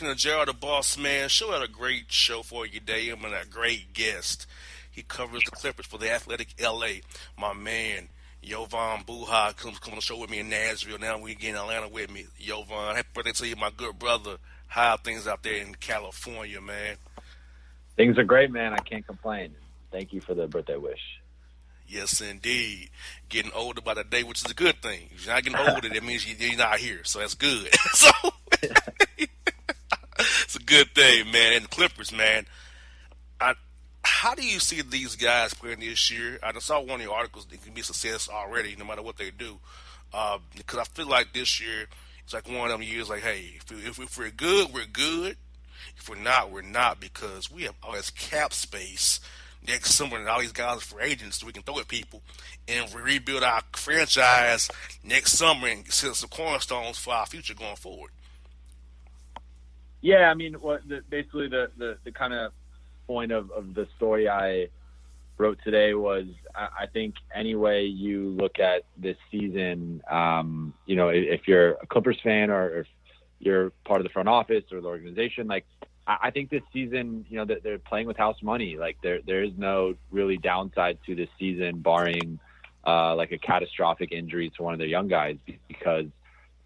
talking to Gerald the Boss Man. Show had a great show for you today. I'm a great guest. He covers the Clippers for the Athletic LA. My man, Jovan Buha, comes on the show with me in Nashville. Now we get in Atlanta with me. Jovan, happy birthday to you, my good brother. How are things out there in California, man? Things are great, man. I can't complain. Thank you for the birthday wish. Yes, indeed. Getting older by the day, which is a good thing. If you're not getting older, that means you're not here, so that's good. So it's a good thing, man. And the Clippers, man. How do you see these guys playing this year? I just saw one of your articles. It can be a success already, no matter what they do. Because I feel like this year, it's like one of them years. Like, hey, if we're good, we're good. If we're not, we're not. Because we have all this cap space next summer, and all these guys are free agents, so we can throw at people and rebuild our franchise next summer and set some cornerstones for our future going forward. Yeah, I mean, basically the kind of point of the story I wrote today was I think any way you look at this season, if you're a Clippers fan or if you're part of the front office or the organization, like I think this season, they're playing with house money. Like there is no really downside to this season, barring like a catastrophic injury to one of their young guys, because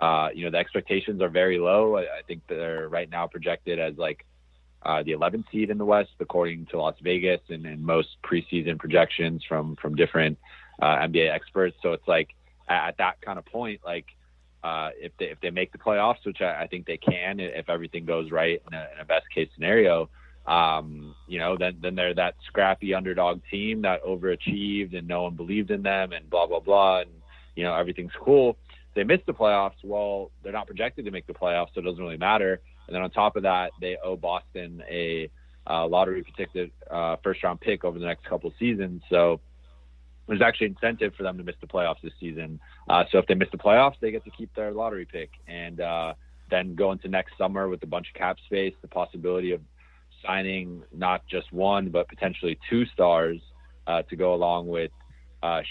the expectations are very low. I think they're right now projected as like the 11th seed in the West, according to Las Vegas and most preseason projections from different NBA experts. So it's like at that kind of point, like if they make the playoffs, which I think they can, if everything goes right in a best case scenario, then they're that scrappy underdog team that overachieved and no one believed in them and blah, blah, blah. And, everything's cool. If they miss the playoffs, well, they're not projected to make the playoffs, so it doesn't really matter. And then on top of that, they owe Boston a lottery protected first-round pick over the next couple of seasons. So there's actually incentive for them to miss the playoffs this season. So if they miss the playoffs, they get to keep their lottery pick. And then go into next summer with a bunch of cap space, the possibility of signing not just one, but potentially two stars to go along with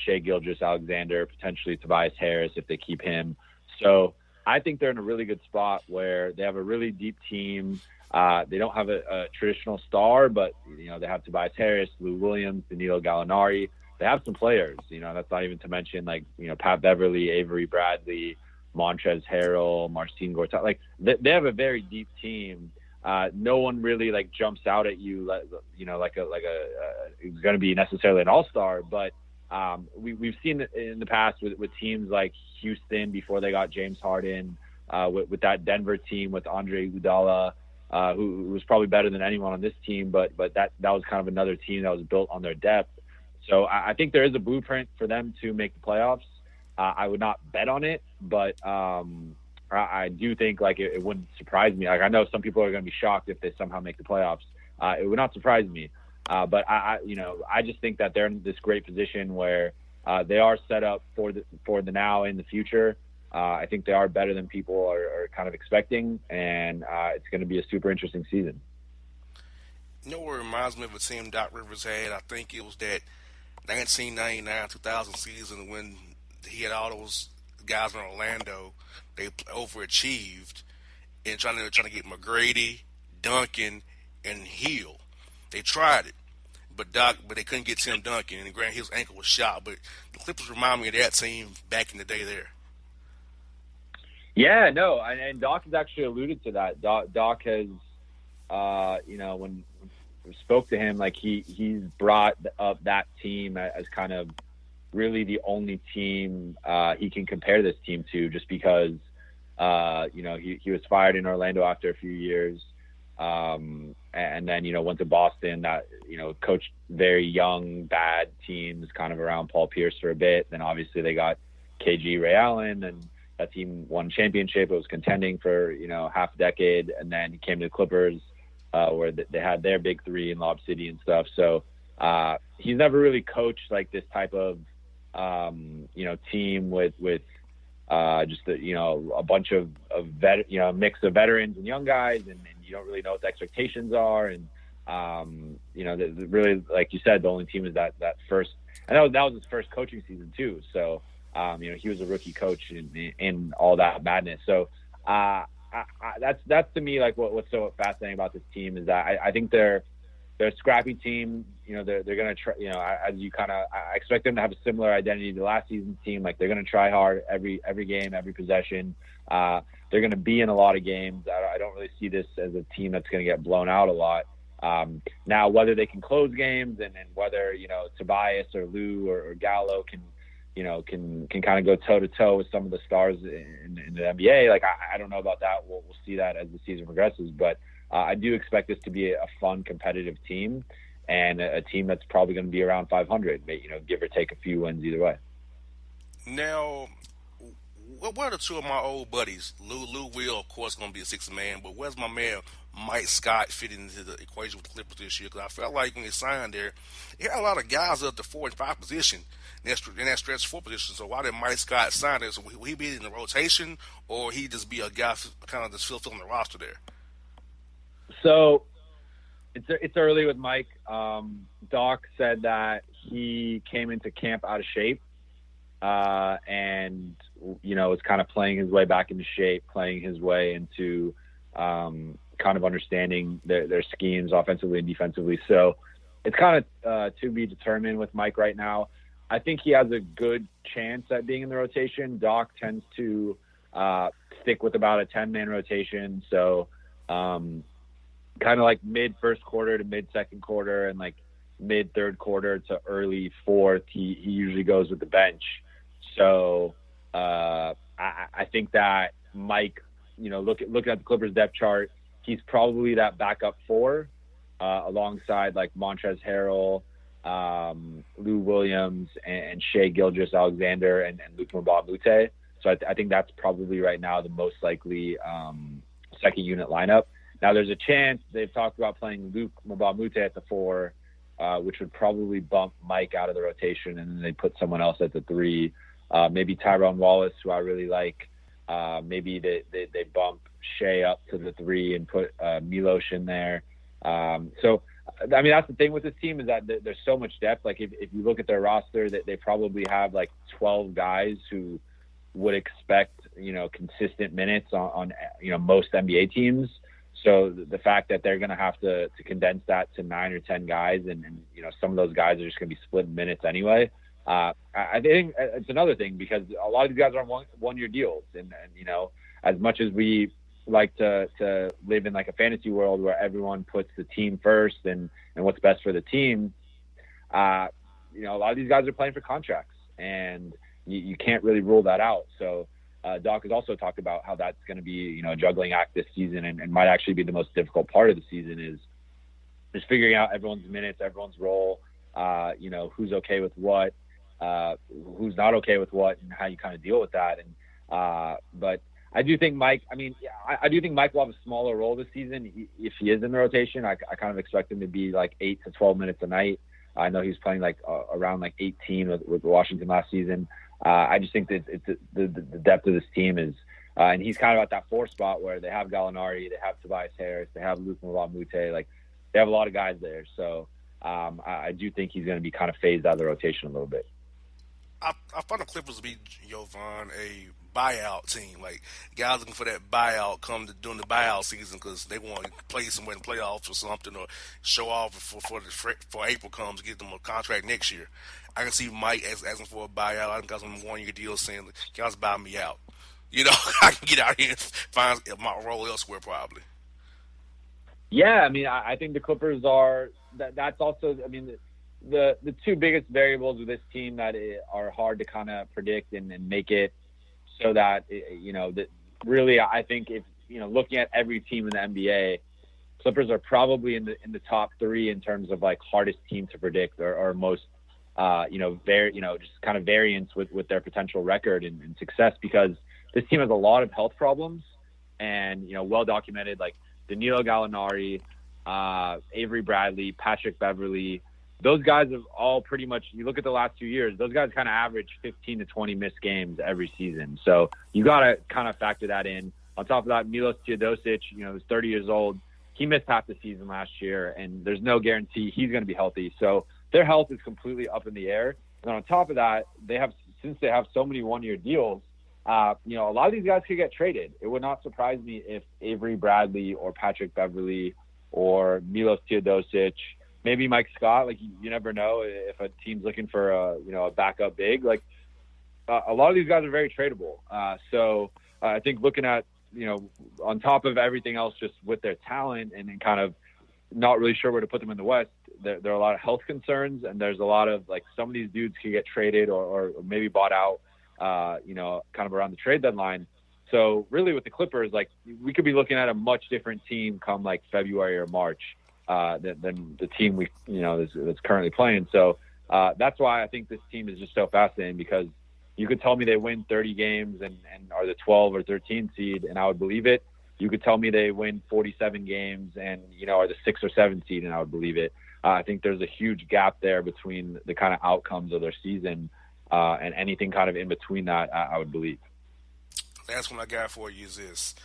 Shai Gilgeous-Alexander, potentially Tobias Harris if they keep him. So I think they're in a really good spot where they have a really deep team. They don't have a traditional star, but they have Tobias Harris, Lou Williams, Danilo Gallinari. They have some players. That's not even to mention like Pat Beverly, Avery Bradley, Montrezl Harrell, Marcin Gortat. Like they have a very deep team. No one really like jumps out at you, like it's going to be necessarily an all-star, but we've seen it in the past with teams like Houston before they got James Harden, with that Denver team with Andre Iguodala, who was probably better than anyone on this team, but that was kind of another team that was built on their depth. So I think there is a blueprint for them to make the playoffs. I would not bet on it, but I do think like it wouldn't surprise me. Like I know some people are going to be shocked if they somehow make the playoffs. It would not surprise me. But I just think that they're in this great position where they are set up for the now and the future. I think they are better than people are kind of expecting, and it's going to be a super interesting season. What reminds me of a team Doc Rivers had? I think it was that 1999-2000 season when he had all those guys in Orlando. They overachieved and trying to get McGrady, Duncan, and Hill. They tried it, but they couldn't get Tim Duncan, and Grant Hill's ankle was shot. But the Clippers remind me of that team back in the day there. Yeah, no, and Doc has actually alluded to that. Doc has, when we spoke to him, like he's brought up that team as kind of really the only team he can compare this team to, just because, he was fired in Orlando after a few years. And then, went to Boston, that, coached very young, bad teams kind of around Paul Pierce for a bit. Then obviously they got KG, Ray Allen, and that team won championship. It was contending for, half a decade. And then he came to the Clippers, where they had their big three in Lob City and stuff. So he's never really coached like this type of, team with just a bunch of mix of veterans and young guys, and you don't really know what the expectations are. And really, like you said, the only team is that first, and that was his first coaching season too. So he was a rookie coach in all that madness. So I that's to me like what's so fascinating about this team is that I think they're a scrappy team. You know, they're going to try. You know, as you I expect them to have a similar identity to last season's team. Like they're going to try hard every game, every possession. They're going to be in a lot of games. I don't really see this as a team that's going to get blown out a lot. Now, whether they can close games and whether Tobias or Lou or Gallo can kind of go toe to toe with some of the stars in the NBA. Like I don't know about that. We'll see that as the season progresses, but I do expect this to be a fun, competitive team and a team that's probably going to be around 500. Give or take a few wins either way. Now, what are the two of my old buddies? Lou Will, of course, going to be a sixth man, but where's my man Mike Scott fitting into the equation with the Clippers this year? Because I felt like when they signed there, he had a lot of guys at the 4 and 5 position in that stretch 4 position. So why did Mike Scott sign there? So will he be in the rotation, or he just be a guy kind of just filling the roster there? So it's early with Mike. Doc said that he came into camp out of shape. And is kind of playing his way back into shape, playing his way into kind of understanding their schemes offensively and defensively. So it's kind of to be determined with Mike right now. I think he has a good chance at being in the rotation. Doc tends to stick with about a 10-man rotation. So kind of like mid first quarter to mid second quarter and like mid third quarter to early fourth, he usually goes with the bench. So I think that Mike, looking at the Clippers depth chart, he's probably that backup 4 alongside like Montrezl Harrell, Lou Williams, and Shai Gilgeous-Alexander and Luke Mbah a Moute. So I think that's probably right now the most likely second unit lineup. Now there's a chance they've talked about playing Luke Mbah a Moute at the 4, which would probably bump Mike out of the rotation, and then they put someone else at the 3. Maybe Tyrone Wallace, who I really like. Maybe they bump Shea up to the 3 and put Milos in there. So, I mean, that's the thing with this team is that there's so much depth. Like, if you look at their roster, that they probably have, like, 12 guys who would expect, consistent minutes on most NBA teams. So the fact that they're going to have to condense that to 9 or 10 guys and some of those guys are just going to be split minutes anyway. I think it's another thing because a lot of these guys are on one-year deals. And as much as we like to live in like a fantasy world where everyone puts the team first and what's best for the team, a lot of these guys are playing for contracts and you can't really rule that out. So Doc has also talked about how that's going to be, a juggling act this season and might actually be the most difficult part of the season is just figuring out everyone's minutes, everyone's role, who's okay with what, who's not okay with what, and how you kind of deal with that. And but I do think Mike will have a smaller role this season if he is in the rotation. I kind of expect him to be like 8 to 12 minutes a night. I know he was playing like around like 18 with Washington last season. I just think that the depth of this team is, and he's kind of at that 4 spot where they have Gallinari, they have Tobias Harris, they have Luke Mbah a Moute. Like they have a lot of guys there. So I do think he's going to be kind of phased out of the rotation a little bit. I find the Clippers to be, Jovan, a buyout team. Like, guys looking for that buyout during the buyout season because they want to play somewhere in the playoffs or something or show off before April comes to get them a contract next year. I can see Mike asking for a buyout. I think guys on a 1-year deal saying, guys, buy me out. I can get out here and find my role elsewhere probably. Yeah, I mean, I think the Clippers are – that's also – I mean – The 2 biggest variables with this team that are hard to kind of predict and make it so that, that really I think if, looking at every team in the NBA, Clippers are probably in the top 3 in terms of like hardest team to predict or most, just kind of variance with their potential record and success because this team has a lot of health problems and, well documented like Danilo Gallinari, Avery Bradley, Patrick Beverley. Those guys have all pretty much, you look at the last 2 years, those guys kind of average 15 to 20 missed games every season. So you got to kind of factor that in. On top of that, Milos Teodosic, who's 30 years old, he missed half the season last year, and there's no guarantee he's going to be healthy. So their health is completely up in the air. And on top of that, since they have so many 1-year deals, A lot of these guys could get traded. It would not surprise me if Avery Bradley or Patrick Beverley or Milos Teodosic, maybe Mike Scott. Like, you never know if a team's looking for a backup big. Like, a lot of these guys are very tradable. So I think looking at, on top of everything else, just with their talent and kind of not really sure where to put them in the West, there are a lot of health concerns, and there's a lot of, like, some of these dudes could get traded or maybe bought out, kind of around the trade deadline. So really with the Clippers, like, we could be looking at a much different team come like February or March than the team that's currently playing. So that's why I think this team is just so fascinating, because you could tell me they win 30 games and are the 12 or 13 seed, and I would believe it. You could tell me they win 47 games and, are the 6 or 7 seed, and I would believe it. I think there's a huge gap there between the kind of outcomes of their season and anything kind of in between that, I would believe. Last one I got for you is this.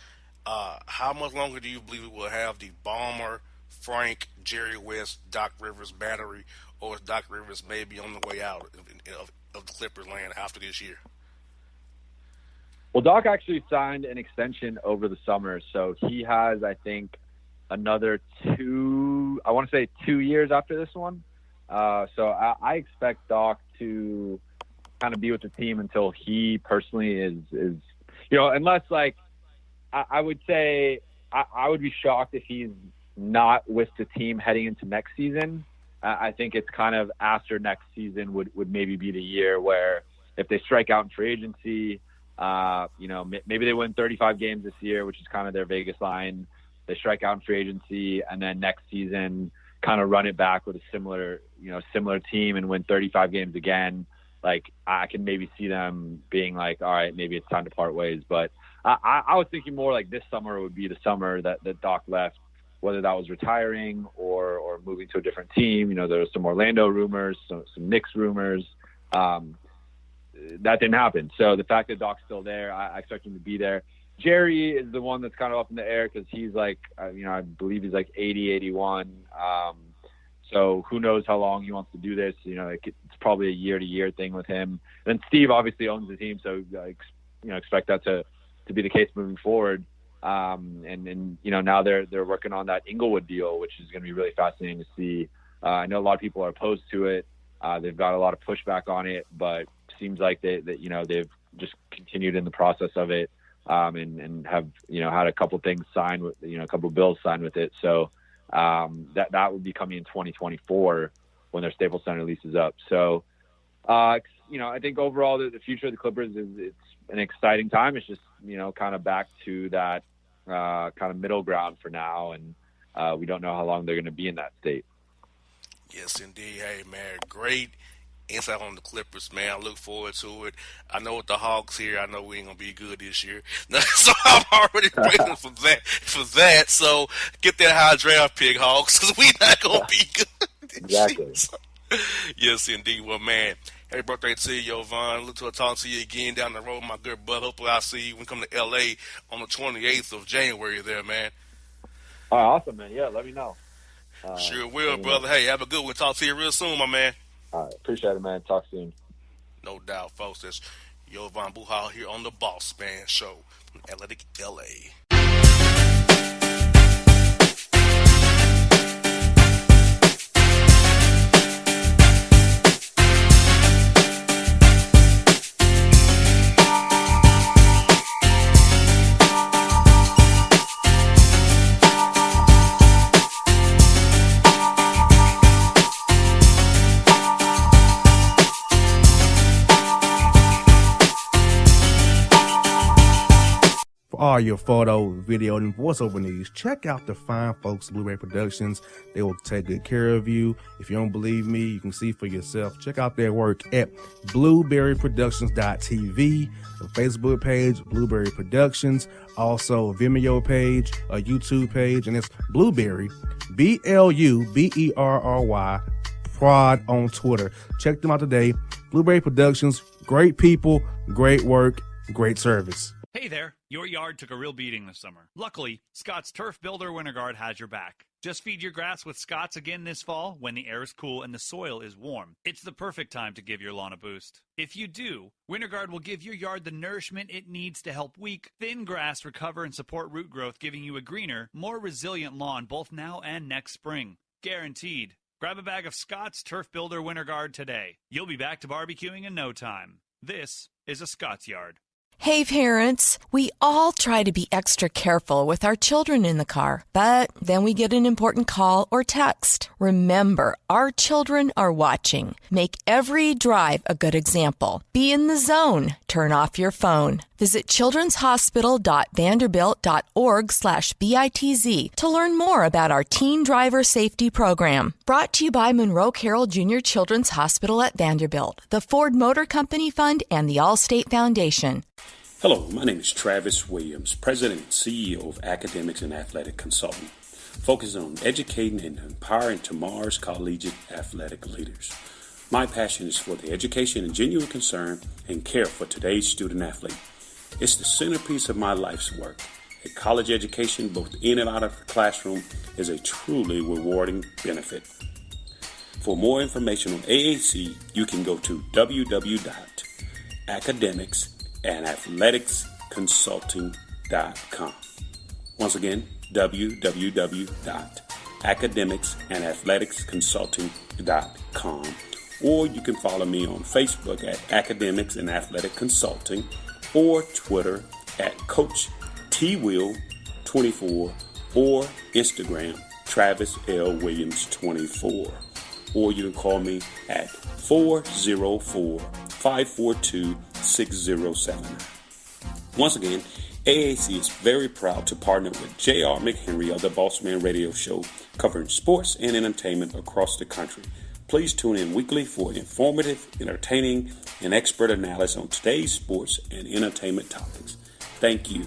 How much longer do you believe we will have the Bomber, Frank, Jerry West, Doc Rivers battery, or is Doc Rivers maybe on the way out of the Clippers land after this year? Well, Doc actually signed an extension over the summer, so he has, I think, another 2 years after this one. So I expect Doc to kind of be with the team until he personally is unless, like, I would say I would be shocked if he's not with the team heading into next season. I think it's kind of after next season would maybe be the year where, if they strike out in free agency, maybe they win 35 games this year, which is kind of their Vegas line. They strike out in free agency, and then next season kind of run it back with a similar team and win 35 games again. Like, I can maybe see them being like, all right, maybe it's time to part ways. But I was thinking more like this summer would be the summer that Doc left, whether that was retiring or moving to a different team. There was some Orlando rumors, some Knicks rumors. That didn't happen. So the fact that Doc's still there, I expect him to be there. Jerry is the one that's kind of up in the air, because he's like, I believe he's like 80, 81. So who knows how long he wants to do this. It's probably a year-to-year thing with him. And then Steve obviously owns the team, so expect that to be the case moving forward. And now they're working on that Inglewood deal, which is going to be really fascinating to see. I know a lot of people are opposed to it. They've got a lot of pushback on it, but seems like they've just continued in the process of it, and have had a couple things signed with a couple bills signed with it. So that would be coming in 2024 when their Staples Center lease is up. So I think overall the future of the Clippers it's an exciting time. It's just kind of back to that kind of middle ground for now, and we don't know how long they're going to be in that state. Yes, indeed. Hey, man, great insight on the Clippers, man. I look forward to it. I know with the Hawks here, I know we ain't gonna be good this year, so I'm already waiting for that. So get that high draft pick, Hawks, because we not gonna be good. Exactly. Yes, indeed. Well, man, happy birthday to you, Jovan. Look to talk to you again down the road, my good bud. Hopefully, I'll see you when you come to LA on the 28th of January. There, man. All right, awesome, man. Yeah, let me know. Sure will, brother. Hey, have a good one. Talk to you real soon, my man. All right, appreciate it, man. Talk soon. No doubt, folks. That's Jovan Buha here on the Bossman Show from Athletic LA. All your photo, video, and voiceover needs, check out the fine folks at Blueberry Productions. They will take good care of you. If you don't believe me, you can see for yourself. Check out their work at blueberryproductions.tv, the Facebook page, Blueberry Productions, also a Vimeo page, a YouTube page, and it's Blueberry, BLUBERRY, Prod on Twitter. Check them out today. Blueberry Productions, great people, great work, great service. Hey there, your yard took a real beating this summer. Luckily, Scott's Turf Builder Winter Guard has your back. Just feed your grass with Scott's again this fall when the air is cool and the soil is warm. It's the perfect time to give your lawn a boost. If you do, Winter Guard will give your yard the nourishment it needs to help weak, thin grass recover and support root growth, giving you a greener, more resilient lawn both now and next spring. Guaranteed. Grab a bag of Scott's Turf Builder Winter Guard today. You'll be back to barbecuing in no time. This is a Scott's Yard. Hey parents, we all try to be extra careful with our children in the car, but then we get an important call or text. Remember, our children are watching. Make every drive a good example. Be in the zone. Turn off your phone. Visit childrenshospital.vanderbilt.org/BITZ to learn more about our Teen Driver Safety Program. Brought to you by Monroe Carroll Jr. Children's Hospital at Vanderbilt, the Ford Motor Company Fund, and the Allstate Foundation. Hello, my name is Travis Williams, President and CEO of Academics and Athletic Consulting, focusing on educating and empowering tomorrow's collegiate athletic leaders. My passion is for the education and genuine concern and care for today's student athlete. It's the centerpiece of my life's work. A college education, both in and out of the classroom, is a truly rewarding benefit. For more information on AAC, you can go to www.academicsandathleticsconsulting.com. Once again, www.academicsandathleticsconsulting.com. Or you can follow me on Facebook at Academics and Athletic Consulting, or Twitter at Coach TWill24, or Instagram Travis L. Williams 24. Or you can call me at 404-542-6079. Once again, AAC is very proud to partner with J.R. McHenry of the Bossman Radio Show, covering sports and entertainment across the country. Please tune in weekly for informative, entertaining, and expert analysis on today's sports and entertainment topics. Thank you.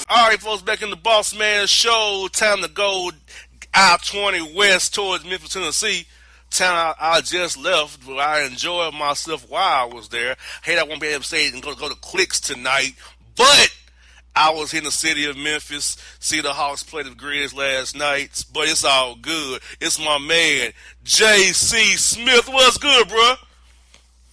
All right, folks, back in the Bossman Show. Time to go I-20 west towards Memphis, Tennessee. Town I just left, but I enjoyed myself while I was there. Hate I won't be able to say it and go to Clicks tonight, but I was in the city of Memphis, see the Hawks play the Grizz last night, but it's all good. It's my man, J.C. Smith. What's good, bro?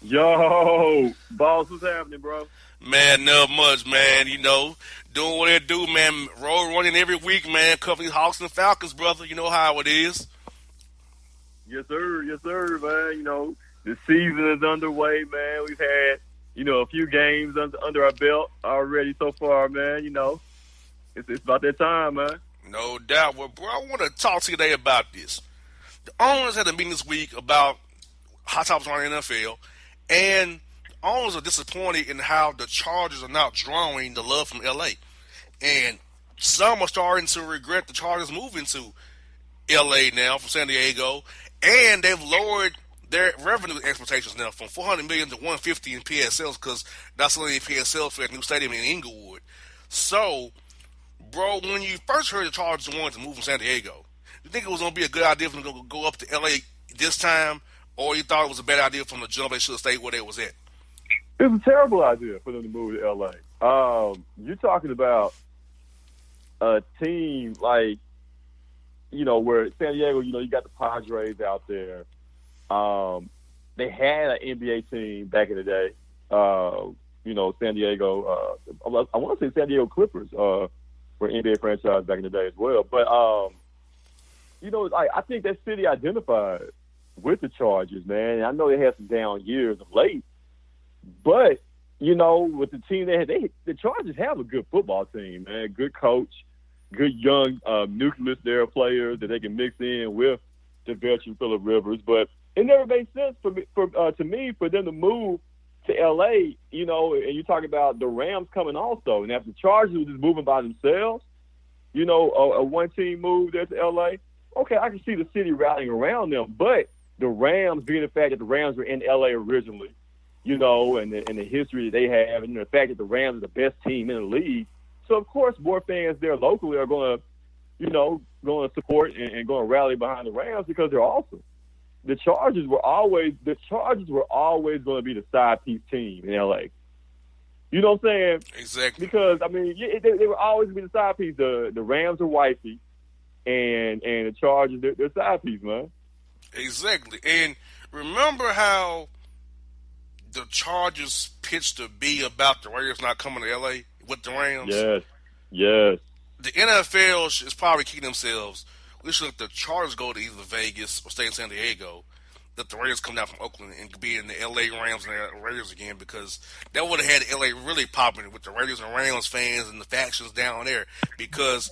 Yo, boss, what's happening, bro? Man, not much, man. You know, doing what they do, man. Road running every week, man. Covering these Hawks and Falcons, brother. You know how it is. Yes, sir, man. You know, the season is underway, man. We've had, a few games under our belt already so far, man. You know, it's about that time, man. No doubt. Well, bro, I want to talk to you today about this. The owners had a meeting this week about hot topics around the NFL, and owners are disappointed in how the Chargers are not drawing the love from L.A. And some are starting to regret the Chargers moving to L.A. now from San Diego, and they've lowered their revenue expectations now from $400 million to $150 in PSLs because that's only PSL for a new stadium in Inglewood. So, bro, when you first heard the Chargers wanted to move from San Diego, you think it was going to be a good idea for them to go up to L.A. this time, or you thought it was a bad idea from the jump they should have stayed where they was at? It was a terrible idea for them to move to L.A. You're talking about a team like, where San Diego, you got the Padres out there. They had an NBA team back in the day. San Diego, I want to say San Diego Clippers were an NBA franchise back in the day as well. But, I think that city identified with the Chargers, man. I know they had some down years of late. But, with the team they had, the Chargers have a good football team, man. Good coach, good young nucleus there of players that they can mix in with the veteran Phillip Rivers. But it never made sense to me for them to move to LA, you know, and you talk about the Rams coming also, and if the Chargers were just moving by themselves, you know, a one-team move there to LA, okay, I can see the city rallying around them. But the Rams, being the fact that the Rams were in LA originally, you know, and the history that they have, and the fact that the Rams are the best team in the league, so of course more fans there locally are going to, you know, going to support and going to rally behind the Rams because they're awesome. The Chargers were always going to be the side piece team in LA. You know what I'm saying? Exactly. Because I mean, they were always going to be the side piece. The Rams are wifey, and the Chargers they're side piece, man. Exactly. And remember how the Chargers pitched to be about the Raiders not coming to LA with the Rams? Yes. The NFL is probably kicking themselves. We should let the Chargers go to either Vegas or stay in San Diego. Let the Raiders come down from Oakland and be in the LA Rams and the Raiders again, because that would have had LA really popping with the Raiders and Rams fans and the factions down there. Because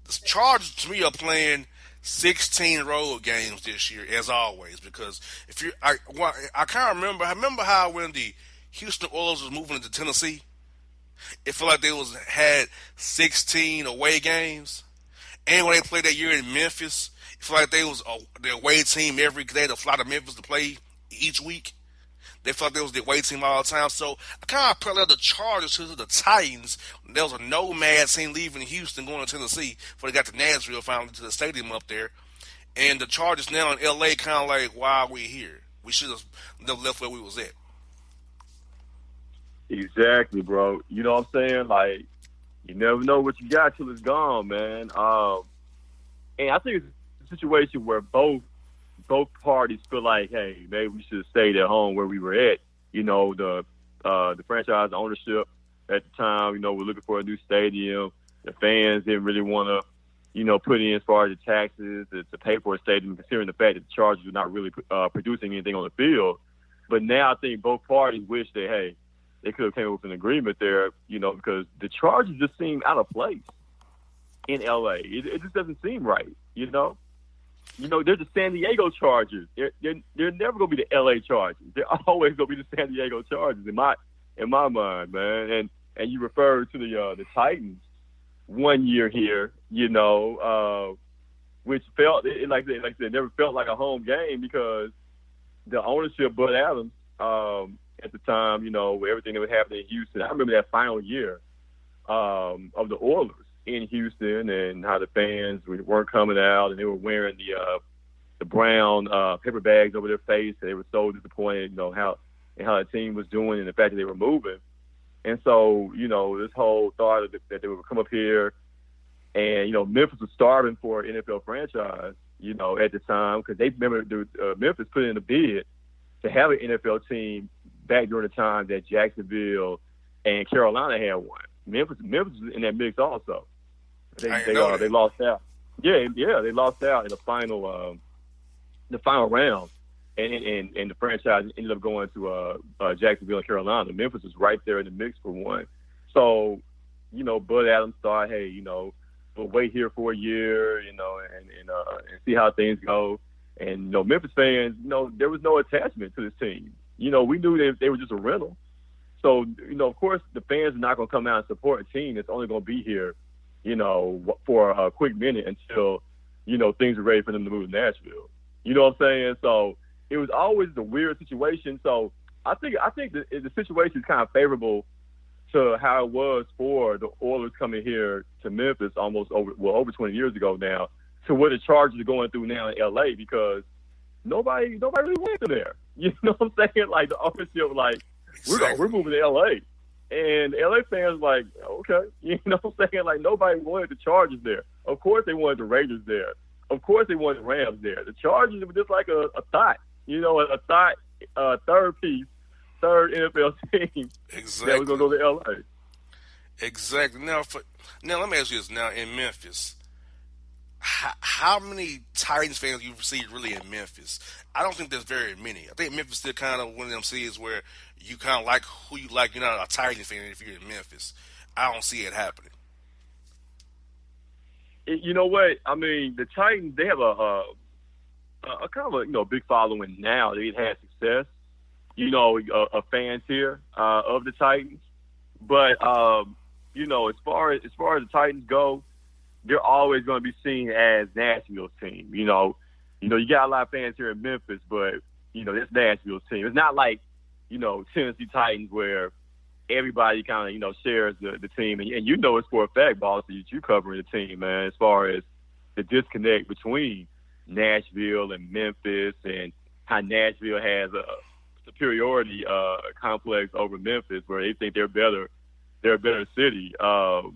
the Chargers, to me, are playing 16 road games this year, as always. Because I kind of remember how when the Houston Oilers was moving into Tennessee, it felt like they had 16 away games. And when they played that year in Memphis, it felt like they was the away team every day. They had to fly to Memphis to play each week. They felt like they was the away team all the time. So I kind of paralleled the Chargers to the Titans. There was a nomad team leaving Houston going to Tennessee before they got to Nashville, finally to the stadium up there. And the Chargers now in L.A. kind of like, why are we here? We should have never left where we was at. Exactly, bro. You know what I'm saying? Like, you never know what you got till it's gone, man. And I think it's a situation where both parties feel like, hey, maybe we should have stayed at home where we were at. You know, the franchise ownership at the time, you know, we're looking for a new stadium. The fans didn't really want to, you know, put in as far as the taxes to pay for a stadium, considering the fact that the Chargers were not really producing anything on the field. But now I think both parties wish that, hey, they could have came up with an agreement there, you know, because the Chargers just seem out of place in L.A. It just doesn't seem right, you know. You know, they're the San Diego Chargers. They're never going to be the L.A. Chargers. They're always going to be the San Diego Chargers in my mind, man. And you referred to the Titans 1 year here, you know, which felt like I said, never felt like a home game because the ownership, Bud Adams, at the time, you know, everything that was happening in Houston. I remember that final year of the Oilers in Houston and how the fans weren't coming out and they were wearing the brown paper bags over their face. And they were so disappointed, you know, how the team was doing and the fact that they were moving. And so, you know, this whole thought that they would come up here and, you know, Memphis was starving for an NFL franchise, you know, at the time because they remember Memphis put in a bid to have an NFL team back during the time that Jacksonville and Carolina had one. Memphis was in that mix also. They lost out. Yeah, they lost out in the final round, and the franchise ended up going to Jacksonville and Carolina. Memphis was right there in the mix for one. So, you know, Bud Adams thought, hey, you know, we'll wait here for a year, you know, and see how things go. And, you know, Memphis fans, you know, there was no attachment to this team. You know, we knew they were just a rental. So, you know, of course, the fans are not going to come out and support a team that's only going to be here, you know, for a quick minute until, you know, things are ready for them to move to Nashville. You know what I'm saying? So it was always a weird situation. So I think the situation is kind of favorable to how it was for the Oilers coming here to Memphis over 20 years ago now, to what the Chargers are going through now in L.A. because nobody really went to there. You know what I'm saying? Like the ownership, like we're moving to L.A. and L.A. fans like, okay, you know what I'm saying? Like nobody wanted the Chargers there. Of course they wanted the Raiders there. Of course they wanted the Rams there. The Chargers were just like a thought, you know, a third NFL team exactly. that was going to go to L.A. Exactly. Now let me ask you this. Now in Memphis, how many Titans fans you see really in Memphis? I don't think there's very many. I think Memphis still kind of one of them cities where you kind of like who you like. You're not a Titans fan if you're in Memphis. I don't see it happening. You know what? I mean, the Titans, they have a kind of a, you know, big following now. They've had success, a fans here of the Titans. But as far as the Titans go, they're always going to be seen as Nashville's team. You got a lot of fans here in Memphis, but it's Nashville's team. It's not like Tennessee Titans where everybody kind of shares the team, and it's for a fact, boss, that you covering the team, man. As far as the disconnect between Nashville and Memphis, and how Nashville has a superiority complex over Memphis, where they think they're a better city. So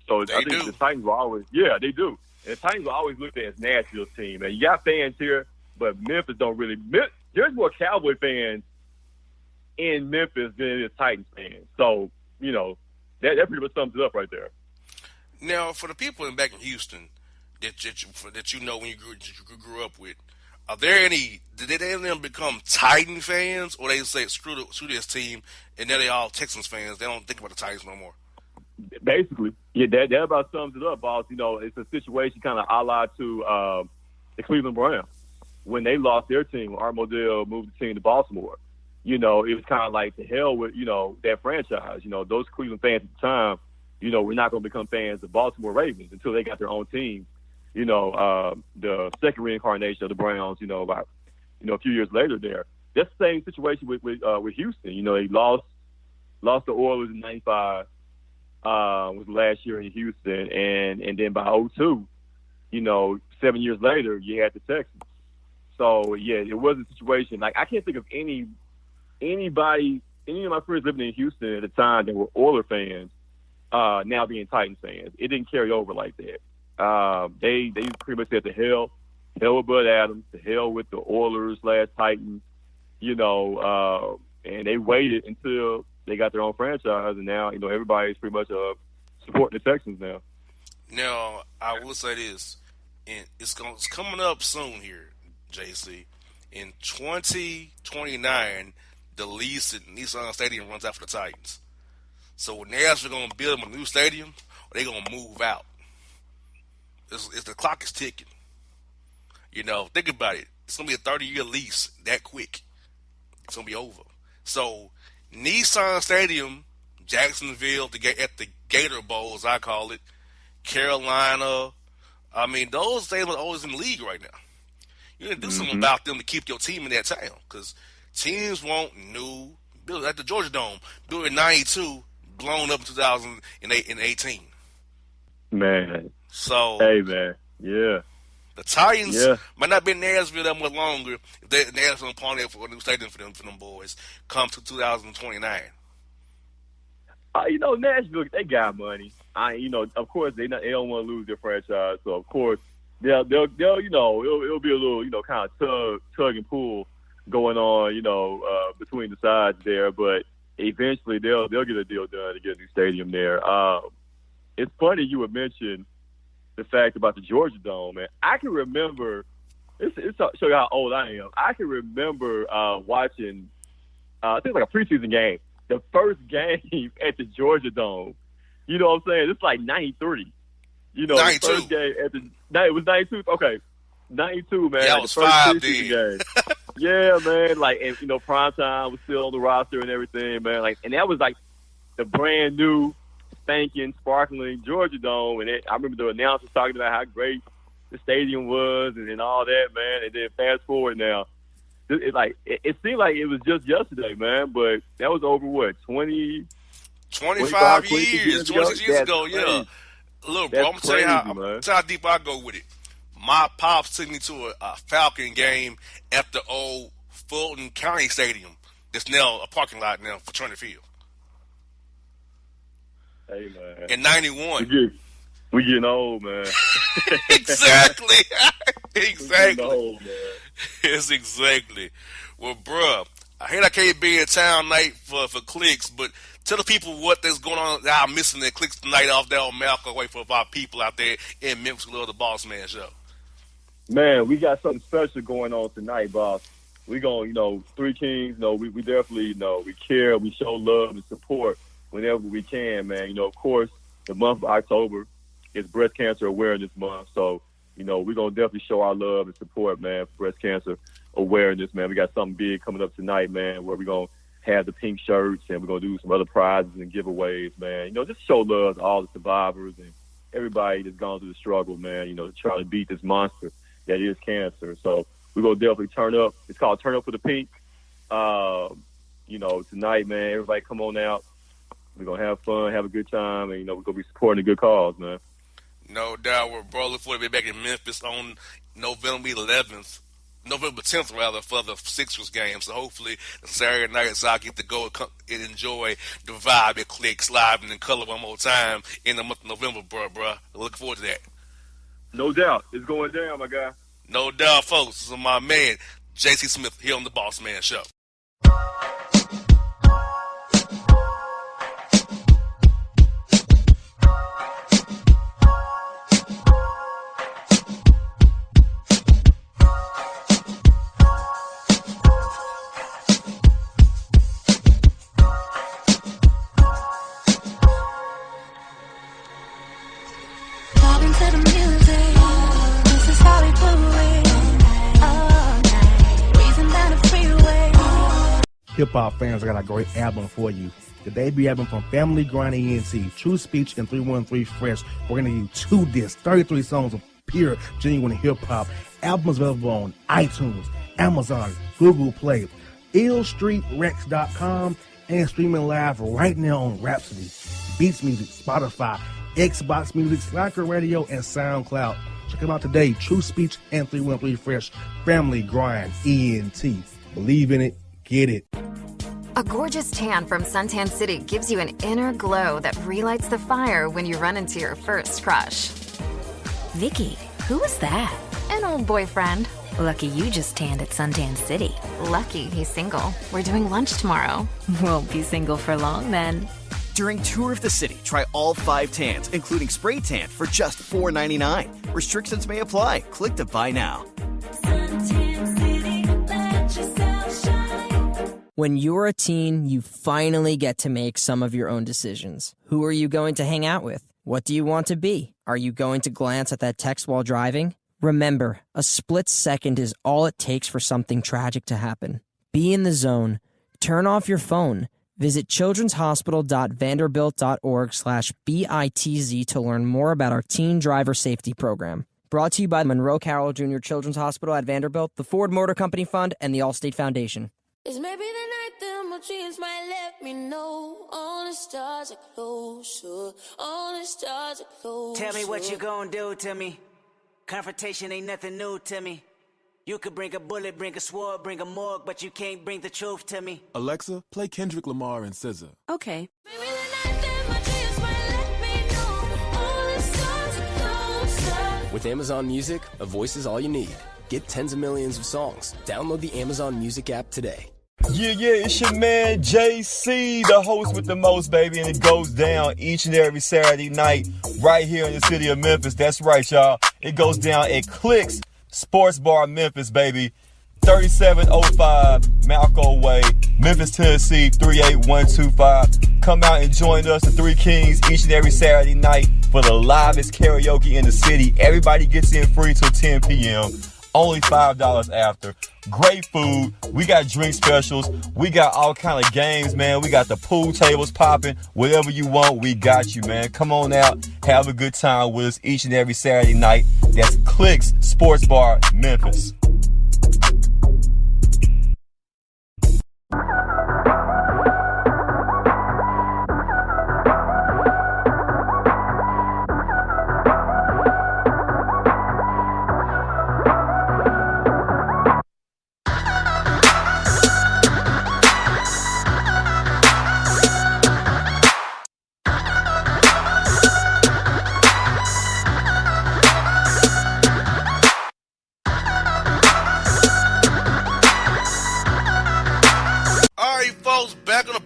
I think the Titans will always, they do. And the Titans will always look at as Nashville's team. And you got fans here, but Memphis don't really. There's more Cowboy fans in Memphis than it is Titans fans. So that pretty much sums it up right there. Now, for the people back in Houston that when you grew up with, are there any? Did any of them become Titan fans, or they say screw this team, and now they all Texans fans? They don't think about the Titans no more. Basically, that about sums it up, boss. It's a situation kind of a la to the Cleveland Browns when they lost their team. When Art Modell moved the team to Baltimore. It was kind of like, the hell with that franchise. Those Cleveland fans at the time, we're not going to become fans of Baltimore Ravens until they got their own team. The second reincarnation of the Browns. About a few years later there. That's the same situation with Houston. They lost the Oilers in '95. Was last year in Houston, and then by 2002, 7 years later, you had the Texans. So it was a situation like I can't think of any of my friends living in Houston at the time that were Oilers fans now being Titans fans. It didn't carry over like that. They pretty much said the hell with Bud Adams, the hell with the Oilers / Titans, and they waited until they got their own franchise, and now everybody's pretty much supporting the Texans now. Now, I will say this, and it's coming up soon here, JC. In 2029, the lease at Nissan Stadium runs out for the Titans. So when Nashville going to build them a new stadium, or they going to move out? It's the clock is ticking. Think about it. It's going to be a 30-year lease that quick. It's going to be over. So Nissan Stadium, Jacksonville, at the Gator Bowl, as I call it, Carolina. I mean, those stadiums are always in the league right now. You need to do something about them to keep your team in that town, because teams want new build like the Georgia Dome, built in '92, blown up in 2018. Man. So hey, man, yeah. The Titans might not be in Nashville that much longer if Nashville upon there for a new stadium for them boys come to 2029. Nashville, they got money. Of course they don't want to lose their franchise, so of course they'll it'll be a little kind of tug and pull going on between the sides there, but eventually they'll get a deal done to get a new stadium there. It's funny you would mention the fact about the Georgia Dome, man. I can remember. It's to show you how old I am. I can remember watching. I think it was like a preseason game. The first game at the Georgia Dome. You know what I'm saying? It's like '93. 92. The first game at it was '92. Okay, '92, man. Yeah, I was 5 then. Game. Yeah, man. Like, and prime time was still on the roster and everything, man. Like, and that was like the brand new, spanking, sparkling Georgia Dome, and I remember the announcers talking about how great the stadium was and all that, man. And then fast forward now, it seemed like it was just yesterday, man. But that was over 25 years, 26 years ago. Yeah, look, bro, I'm gonna tell you how deep I go with it. My pops took me to a Falcon game at the old Fulton County Stadium. It's now a parking lot now for Turner Field. Hey, man. In '91. We getting old, man. Exactly. Exactly. Old, man. Yes, exactly. Well, bruh, I hate I can't be in town night for clicks, but tell the people what that's going on that I'm missing their clicks tonight off there on Malcolm Way for our people out there in Memphis who love the Bossman show. Man, we got something special going on tonight, boss. We going, Three Kings, we definitely, we care, we show love and support whenever we can, man. Of course, the month of October is Breast Cancer Awareness Month. So, we're going to definitely show our love and support, man, for breast cancer awareness, man. We got something big coming up tonight, man, where we're going to have the pink shirts and we're going to do some other prizes and giveaways, man. Just show love to all the survivors and everybody that's gone through the struggle, man, to try to beat this monster that is cancer. So we're going to definitely turn up. It's called Turn Up for the Pink. Tonight, man, everybody come on out. We're going to have fun, have a good time, and, we're going to be supporting a good cause, man. No doubt. We're looking forward to be back in Memphis on November 10th, for the Sixers game. So hopefully the Saturday nights I'll get to go and enjoy the vibe at Clicks live and in color one more time in the month of November, bro. Looking forward to that. No doubt. It's going down, my guy. No doubt, folks. This is my man, J.C. Smith, here on the Bossman Show. Hip-hop fans, I got a great album for you. The debut album from Family Grind ENT, True Speech and 313 Fresh. We're going to give you 2 discs, 33 songs of pure, genuine hip-hop. Albums available on iTunes, Amazon, Google Play, illstreetrex.com, and streaming live right now on Rhapsody, Beats Music, Spotify, Xbox Music, Slacker Radio, and SoundCloud. Check them out today. True Speech and 313 Fresh. Family Grind ENT. Believe in it. Get it. A gorgeous tan from Suntan City gives you an inner glow that relights the fire when you run into your first crush. Vicky, who was that? An old boyfriend. Lucky you just tanned at Suntan City. Lucky he's single. We're doing lunch tomorrow. Won't be single for long then. During Tour of the City, try all 5 tans, including spray tan, for just $4.99. Restrictions may apply. Click to buy now. Suntan City, let yourself shine. When you're a teen, you finally get to make some of your own decisions. Who are you going to hang out with? What do you want to be? Are you going to glance at that text while driving? Remember, a split second is all it takes for something tragic to happen. Be in the zone. Turn off your phone. Visit childrenshospital.vanderbilt.org/BITZ to learn more about our teen driver safety program. Brought to you by Monroe Carroll Jr. Children's Hospital at Vanderbilt, the Ford Motor Company Fund, and the Allstate Foundation. It's maybe the night that my dreams might let me know. All the stars are closer. All the stars are closer. Tell me what you gonna do to me. Confrontation ain't nothing new to me. You could bring a bullet, bring a sword, bring a morgue, but you can't bring the truth to me. Alexa, play Kendrick Lamar and SZA. Okay. Maybe the night that my dreams might let me know. All the stars are closer. With Amazon Music, a voice is all you need. Get tens of millions of songs. Download the Amazon Music app today. Yeah, it's your man JC, the host with the most, baby, and it goes down each and every Saturday night right here in the city of Memphis. That's right, y'all. It goes down at Clicks Sports Bar Memphis, baby. 3705 Malco Way, Memphis, Tennessee, 38125. Come out and join us, the Three Kings, each and every Saturday night for the livest karaoke in the city. Everybody gets in free till 10 p.m. Only $5 after. Great food. We got drink specials. We got all kind of games, man. We got the pool tables popping. Whatever you want, we got you, man. Come on out. Have a good time with us each and every Saturday night. That's Clicks Sports Bar, Memphis.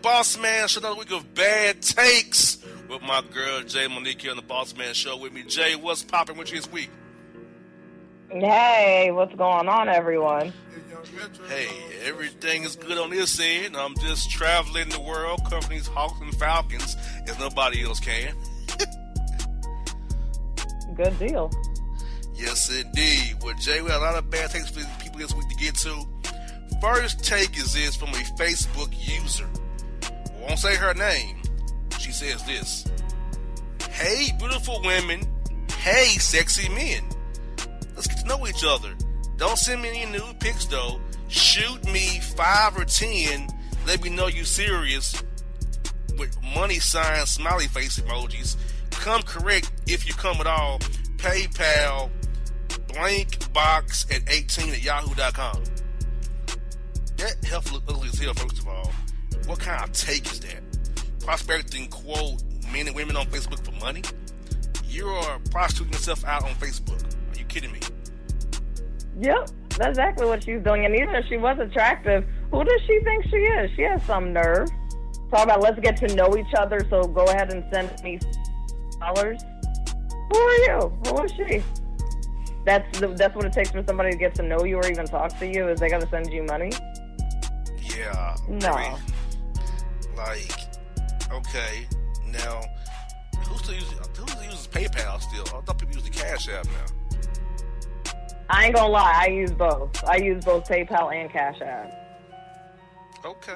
Bossman Show, another week of bad takes with my girl Jay Monique here on the Bossman Show with me. Jay, what's popping with you this week? Hey, what's going on, everyone? Hey, everything is good on this end. I'm just traveling the world, covering these Hawks and Falcons as nobody else can. Good deal. Yes, indeed. Well, Jay, we have a lot of bad takes for people this week to get to. First take is this from a Facebook user. I won't say her name. She says this. Hey, beautiful women. Hey, sexy men. Let's get to know each other. Don't send me any nude pics, though. Shoot me 5 or 10. Let me know you serious. With money sign, smiley face emojis. Come correct if you come at all. PayPal, blankbox18@yahoo.com. That health look ugly as hell, first of all. What kind of take is that? Prospecting, quote, men and women on Facebook for money? You're prostituting yourself out on Facebook. Are you kidding me? Yep, that's exactly what she's doing. And even if she was attractive, who does she think she is? She has some nerve. Talk about let's get to know each other, so go ahead and send me dollars. Who are you? Who is she? That's what it takes for somebody to get to know you or even talk to you, is they got to send you money? Yeah. No. I mean, like, okay, now, who still uses PayPal still? I thought people use the Cash App now. I ain't gonna lie, I use both. I use both PayPal and Cash App. Okay.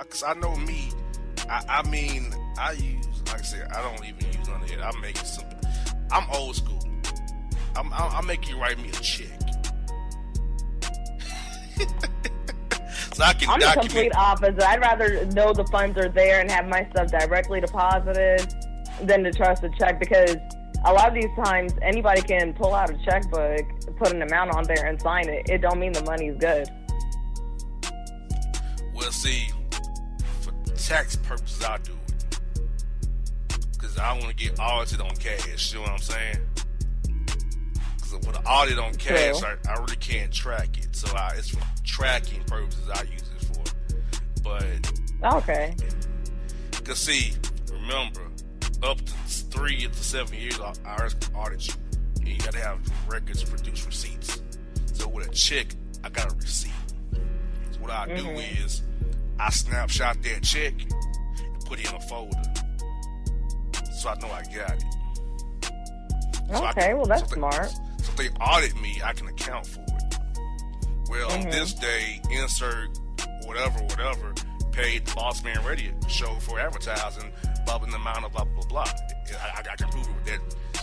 Cause I know me, I mean, I use, like I said, I don't even use none of it. I make it simple. I'm old school. I'll make you write me a check. So I'm the complete opposite. I'd rather know the funds are there and have my stuff directly deposited than to trust a check, because a lot of these times anybody can pull out a checkbook, put an amount on there and sign it. It don't mean the money's good. Well, see, for tax purposes, I do it. Because I want to get audited on cash. You know what I'm saying? Because with an audit on cash, I really can't track it. So it's for tracking purposes I use it for. But okay. Because see, remember, up to 3 to 7 years, IRS can audit you. And you got to have records, produce receipts. So with a check, I got a receipt. So what I do is I snapshot that check and put it in a folder. So I know I got it. So okay, well that's smart. So if they audit me, I can account for it. Well, on this day, insert whatever, paid the Bossman radio show for advertising, blah, the amount of blah, blah, blah. I can prove it with that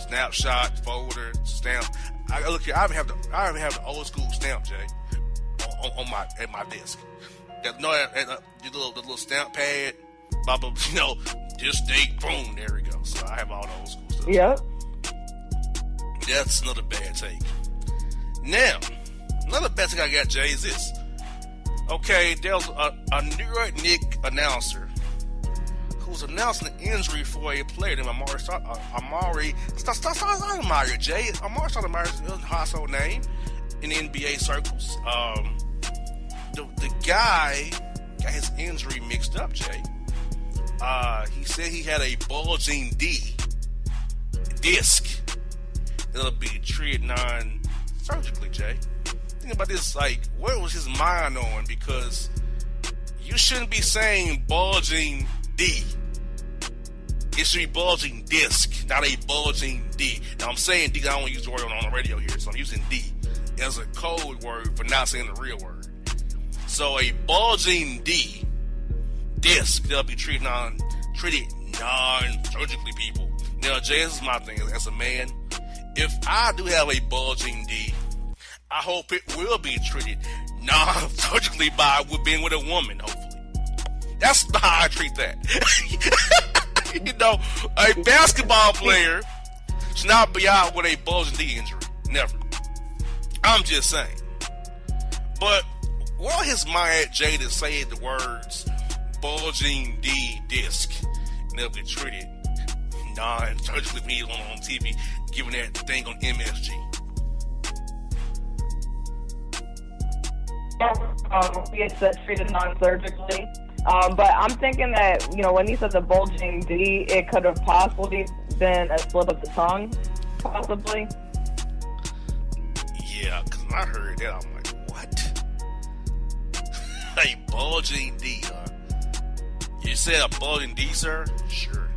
snapshot, folder, stamp. Look here, I even have the old school stamp, Jay, at my desk. The little stamp pad, blah, blah, this date, boom, there we go. So I have all the old school stuff. Yep. That's another bad take. Now, another bad take I got, Jay, is this. Okay, there's a New York Knicks announcer who's announcing an injury for a player named Amari Stoudemire, Jay. Amari Stoudemire is a household name in the NBA circles. The guy got his injury mixed up, Jay. He said he had a bulging disc that'll be treated non-surgically, Jay. Think about this, like, what was his mind on? Because you shouldn't be saying bulging D. It should be bulging disc, not a bulging D. Now, I'm saying D, I don't use the word on the radio here, so I'm using D as a code word for not saying the real word. So, a bulging D disc, they'll be treated non-surgically, people. Now, Jay, this is my thing as a man. If I do have a bulging D, I hope it will be treated non-surgically by being with a woman, hopefully. That's how I treat that. A basketball player should not be out with a bulging D injury. Never. I'm just saying. But where on his mind, Jay, to say the words bulging D disc and they'll be treated non-surgically when he's on TV giving that thing on MSG? It's treated non-surgically. But I'm thinking that, when he said the bulging D, it could have possibly been a slip of the tongue, possibly. Yeah, because when I heard that, I'm like, what? A bulging D, huh? You said a bulging D, sir? Sure.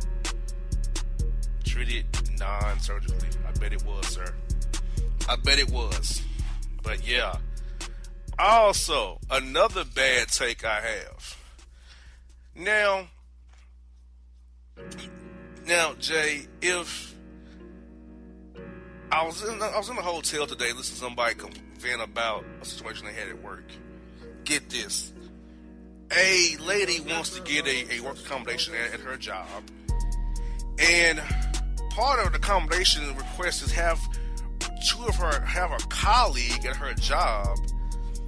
Treated non-surgically. I bet it was, sir. I bet it was. But yeah. Also, another bad take I have. Now, Jay, if I was in a hotel today listening to somebody vent about a situation they had at work. Get this. A lady wants to get a work accommodation at her job. And part of the accommodation request is have a colleague at her job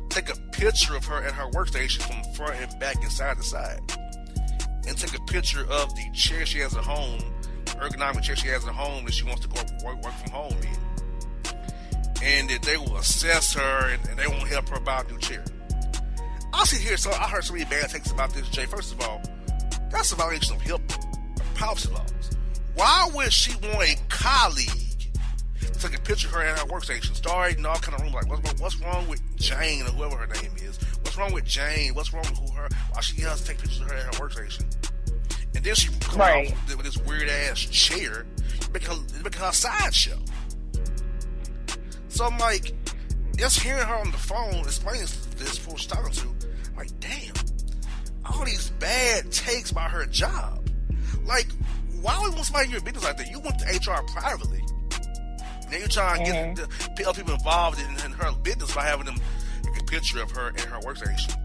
take a picture of her at her workstation from front and back and side to side. And take a picture of the chair she has at home, the ergonomic chair she has at home that she wants to go work from home in. And that they will assess her and they won't help her buy a new chair. I heard so many bad takes about this, Jay. First of all, that's a violation of HIPAA, privacy laws. Why would she want a colleague to take a picture of her at her workstation, starting all kind of room like, what's wrong with Jane or whoever her name is? What's wrong with Jane? What's wrong with her? Why she has to take pictures of her at her workstation? And then she comes out with this weird ass chair, making her a sideshow. So I'm like, just hearing her on the phone explaining this before she's talking to, I'm like, damn, all these bad takes about her job. Like, why would you want somebody in your business like that? You went to HR privately. Now you're trying to get other people involved in her business by having them take a picture of her in her workstation.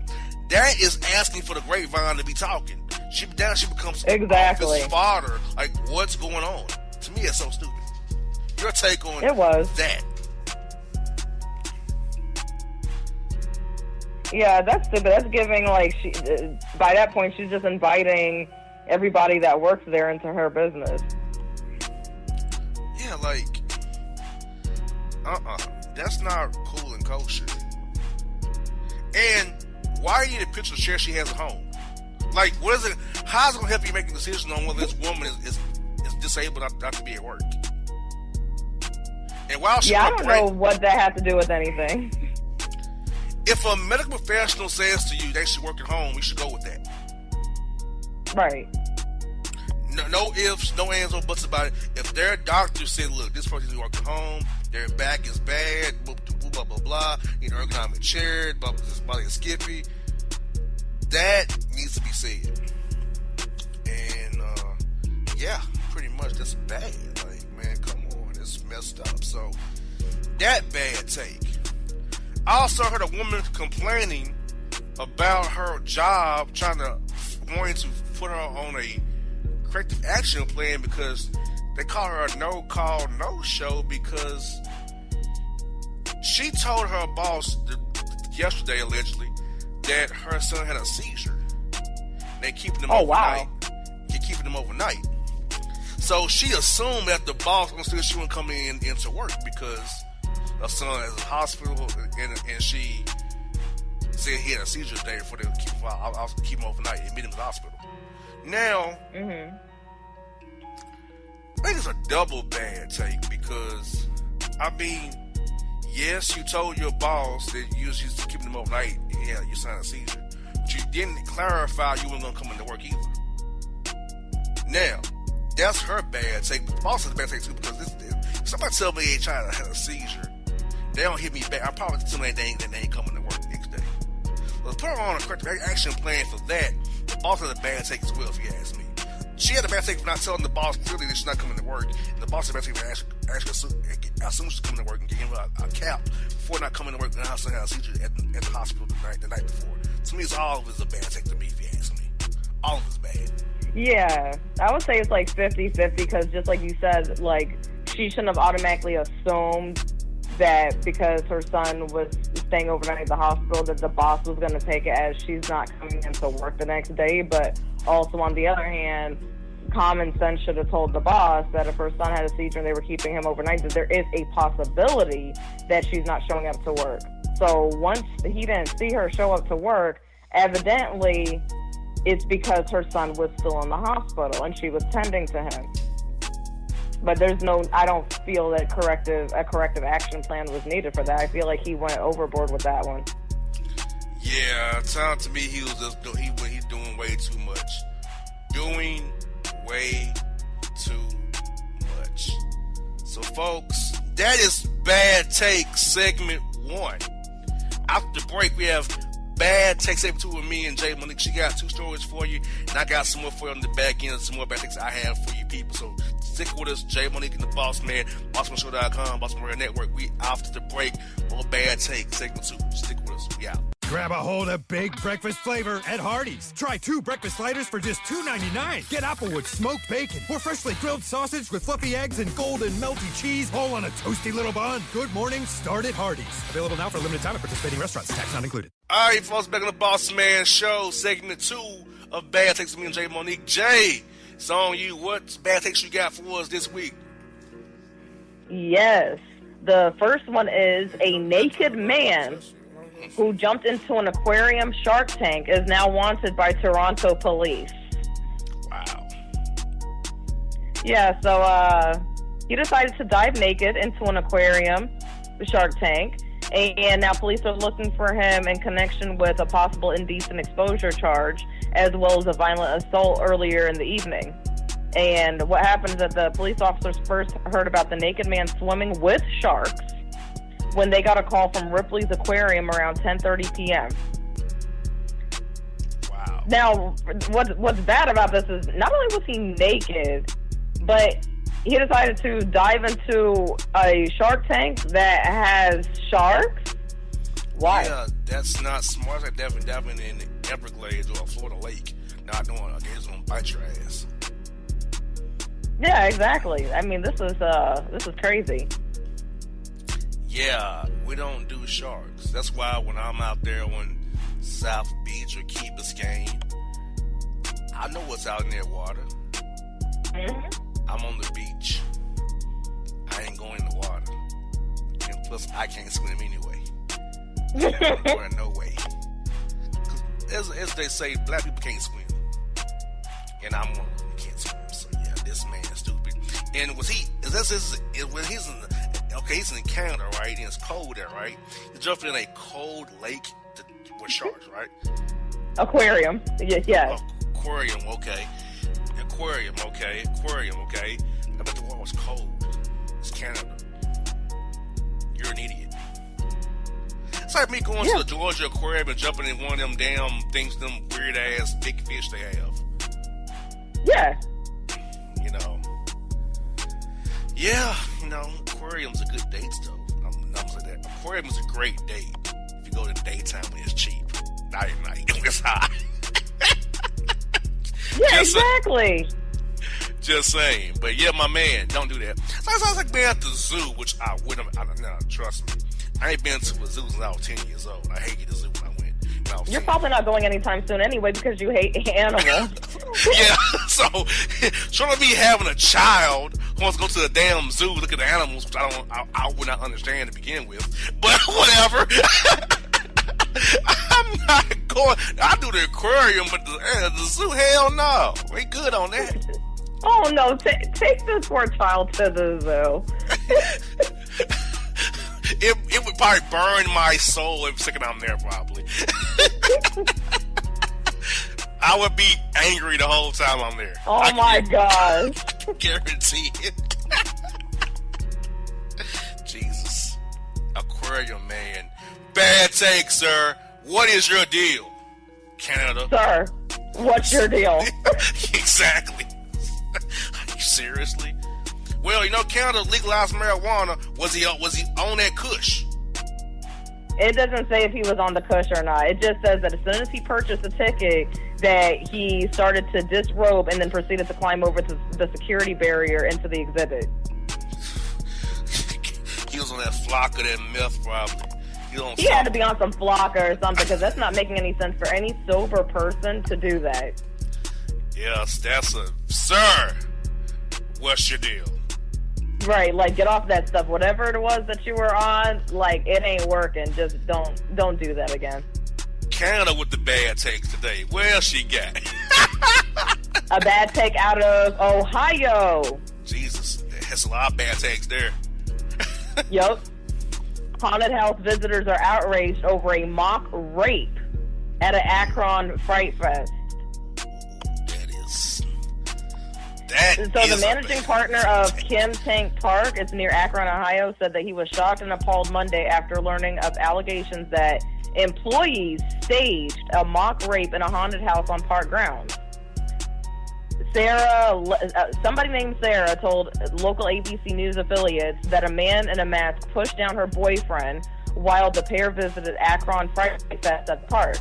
That is asking for the grapevine to be talking. She becomes office fodder. Like, what's going on? To me, it's so stupid. Your take on that? Yeah, that's stupid. That's giving, like, by that point, she's just inviting everybody that works there into her business. Yeah, like, that's not cool and kosher. And why do you need a picture of the chair she has at home? Like, what is it? How's it going to help you make a decision on whether this woman is disabled not to be at work? And while she I don't know what that has to do with anything. If a medical professional says to you they should work at home, we should go with that. Right. No ifs, no ands, no buts about it. If their doctor said, look, this person needs to work at home, their back is bad, blah, blah, blah, blah, you know, ergonomic chair, blah, blah, this body is skippy, that needs to be said. And, yeah, pretty much that's bad. Like, man, come on, it's messed up. So, that bad take. I also heard a woman complaining about her job, wanting to put her on a corrective action plan because they call her a no-call, no-show because she told her boss yesterday, allegedly, that her son had a seizure. They keeping him overnight. They're keeping him overnight. So she assumed that the boss understood she wouldn't come into work because her son is in the hospital, and she said he had a seizure today before they would keep him overnight and meet him in the hospital. Now, I think it's a double bad take because, I mean, yes, you told your boss that you was just keeping him overnight and you signed a seizure, but you didn't clarify you weren't going to come into work either. Now, that's her bad take, but the boss has a bad take too because if somebody tell me a child had a seizure, they don't hit me back. I probably tell them they ain't coming to work next day. Let's put her on a corrective action plan for that. The boss has a bad take as well, if you ask me. She had a bad take for not telling the boss clearly that she's not coming to work, and the boss had a bad take for assume she's coming to work and getting a cap before not coming to work and her son had a seizure at the hospital the night before. To me, all of it is a bad take to me, if you ask me. All of it's bad. Yeah, I would say it's like 50-50 because just like you said, like, she shouldn't have automatically assumed that because her son was staying overnight at the hospital that the boss was going to take it as she's not coming into work the next day. But also on the other hand, common sense should have told the boss that if her son had a seizure and they were keeping him overnight, that there is a possibility that she's not showing up to work. So once he didn't see her show up to work, evidently it's because her son was still in the hospital and she was tending to him. But I don't feel that a corrective action plan was needed for that. I feel like he went overboard with that one. Yeah, it sounded to me he's doing way too much. Doing way too much. So folks, that is Bad Take segment 1. After the break, we have Bad Take segment 2 with me and Jay Monique. She got 2 stories for you, and I got some more for you on the back end, some more bad takes I have for you people. So stick with us, Jay Monique and the Bossman, BossmanShow.com, Bossman Radio Network. We after the break, more Bad Take segment 2. Stick with us. We out. Grab a hold of big breakfast flavor at Hardee's. Try 2 breakfast sliders for just $2.99. Get Applewood smoked bacon or freshly grilled sausage with fluffy eggs and golden melty cheese, all on a toasty little bun. Good morning, start at Hardee's. Available now for a limited time at participating restaurants. Tax not included. All right, folks, back on the Boss Man Show, segment 2 of Bad Takes with me and Jay Monique. Jay, it's on you. What bad takes you got for us this week? Yes. The first one is a naked man who jumped into an aquarium shark tank is now wanted by Toronto police. Wow. Yeah, so he decided to dive naked into an aquarium, the shark tank, and now police are looking for him in connection with a possible indecent exposure charge, as well as a violent assault earlier in the evening. And what happened is that the police officers first heard about the naked man swimming with sharks when they got a call from Ripley's Aquarium around 10:30 p.m. Wow. Now, what's bad about this is not only was he naked, but he decided to dive into a shark tank that has sharks. Why? Yeah, that's not smart. Like diving in the Everglades or a Florida lake. Not doing it. It's gonna bite your ass. Yeah, exactly. I mean, this is crazy. Yeah, we don't do sharks. That's why when I'm out there on South Beach or Key Biscayne, I know what's out in that water. Mm-hmm. I'm on the beach. I ain't going in the water. And plus, I can't swim anyway. I'm going no way. As they say, black people can't swim. And I'm one of them who can't swim. So yeah, this man is stupid. And he's in Canada, right? And it's cold there, right? He jumped in a cold lake with sharks, right? Aquarium. Yeah. Aquarium, okay. Aquarium, okay. I bet the water was cold. It's Canada. You're an idiot. It's like me going to the Georgia Aquarium and jumping in one of them damn things, them weird ass big fish they have. Yeah. Aquarium's a good date, though. Numbers like that. Aquarium is a great date if you go in the daytime when it's cheap. Not at night when it's hot. Yeah, exactly. Just saying. But yeah, my man, don't do that. Sounds like being at the zoo, which I wouldn't. Trust me. I ain't been to a zoo since I was 10 years old. I hated the zoo when I went. You're probably not going anytime soon anyway because you hate animals. Yeah, so short of me having a child who wants to go to the damn zoo, look at the animals, which I would not understand to begin with. But whatever. I'm not going. I do the aquarium, but the zoo, hell no. We good on that. Oh no, take this poor child to the zoo. It would probably burn my soul every second I'm there, probably. I would be angry the whole time I'm there. Oh my gosh. Guarantee it. Jesus. Aquarium, man. Bad take, sir. What is your deal? Canada. Sir, what's your deal? Exactly. Seriously? Well, Canada legalized marijuana. Was he on that kush? It doesn't say if he was on the kush or not. It just says that as soon as he purchased the ticket, that he started to disrobe and then proceeded to climb over to the security barrier into the exhibit. He was on that flock of that meth, probably. He had to be on some flocker or something, because that's not making any sense for any sober person to do that. Yes, sir, what's your deal? Right, like, get off that stuff. Whatever it was that you were on, like, it ain't working. Just don't do that again. Canada with the bad takes today. Well, she got a bad take out of Ohio. Jesus, that's a lot of bad takes there. Yup. Haunted house visitors are outraged over a mock rape at an Akron Fright Fest. That is. The managing partner of Kim Tank Park, it's near Akron, Ohio, said that he was shocked and appalled Monday after learning of allegations that employees staged a mock rape in a haunted house on park grounds. Somebody named Sarah told local ABC News affiliates that a man in a mask pushed down her boyfriend while the pair visited Akron Fright Fest at the park.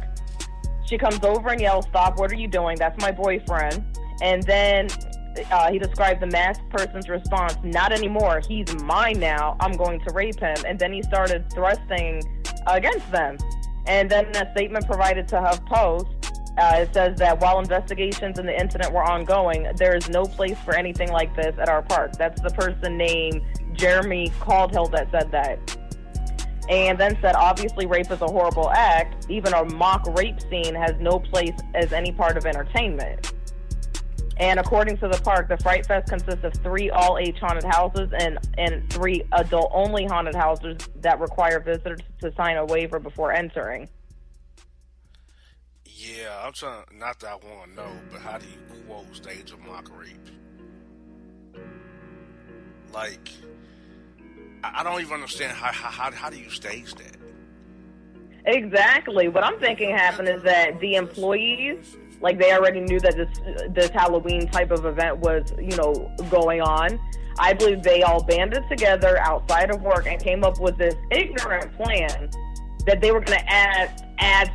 She comes over and yells, "Stop, what are you doing? That's my boyfriend." And then he described the masked person's response, "Not anymore. He's mine now. I'm going to rape him." And then he started thrusting against them. And then in a statement provided to HuffPost, it says that while investigations in the incident were ongoing, there is no place for anything like this at our park. That's the person named Jeremy Caldhill that said that. And then said, obviously rape is a horrible act. Even a mock rape scene has no place as any part of entertainment. And according to the park, the Fright Fest consists of 3 all-age haunted houses and 3 adult-only haunted houses that require visitors to sign a waiver before entering. Yeah, I'm trying, not that I want to know, but how do you quote stage a mock rape? Like, I don't even understand how do you stage that? Exactly. What I'm thinking happened is that the employees, like, they already knew that this Halloween type of event was, going on. I believe they all banded together outside of work and came up with this ignorant plan that they were going to add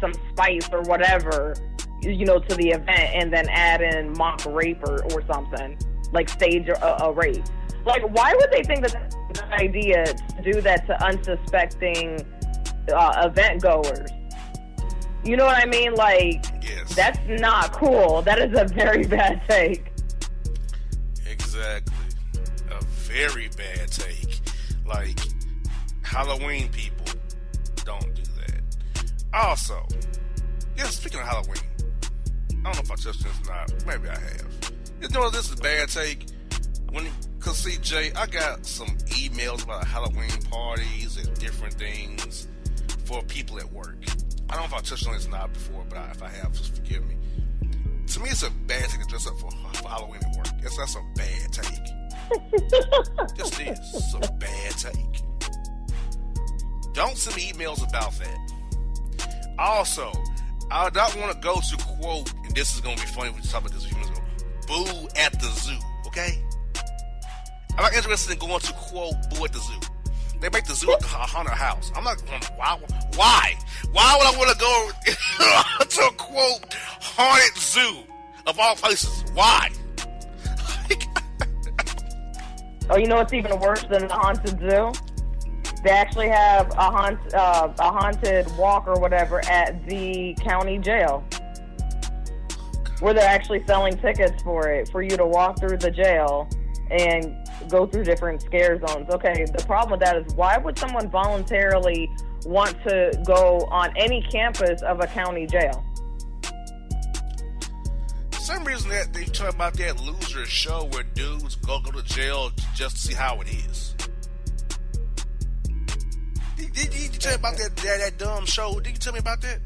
some spice or whatever, to the event, and then add in mock rape or something, like stage a rape. Like, why would they think that that's a good idea to do that to unsuspecting event goers? You know what I mean? Like, yes. That's not cool. That is a very bad take. Exactly. A very bad take. Like, Halloween people don't do that. Also, speaking of Halloween, I don't know if I touched this or not. Maybe I have. You know this is a bad take? Because, see, Jay, I got some emails about Halloween parties and different things for people at work. I don't know if I touched on this or not before, but if I have, just forgive me. To me, it's a bad take to dress up for Halloween at work. That's a bad take. Just is. It's a bad take. Don't send me emails about that. Also, I don't want to go to quote, and this is going to be funny when we talk about this, boo at the zoo, okay? I'm not interested in going to quote boo at the zoo. They make the zoo a haunted house. I'm not going to, why? Why would I want to go to a quote haunted zoo of all places? Why? Oh, you know what's even worse than a haunted zoo? They actually have a haunted walk or whatever at the county jail, where they're actually selling tickets for it, for you to walk through the jail and go through different scare zones. Okay, the problem with that is, why would someone voluntarily want to go on any campus of a county jail? For some reason that they talk about that loser show where dudes go to jail just to see how it is. Did you tell me about that dumb show? Did you tell me about that?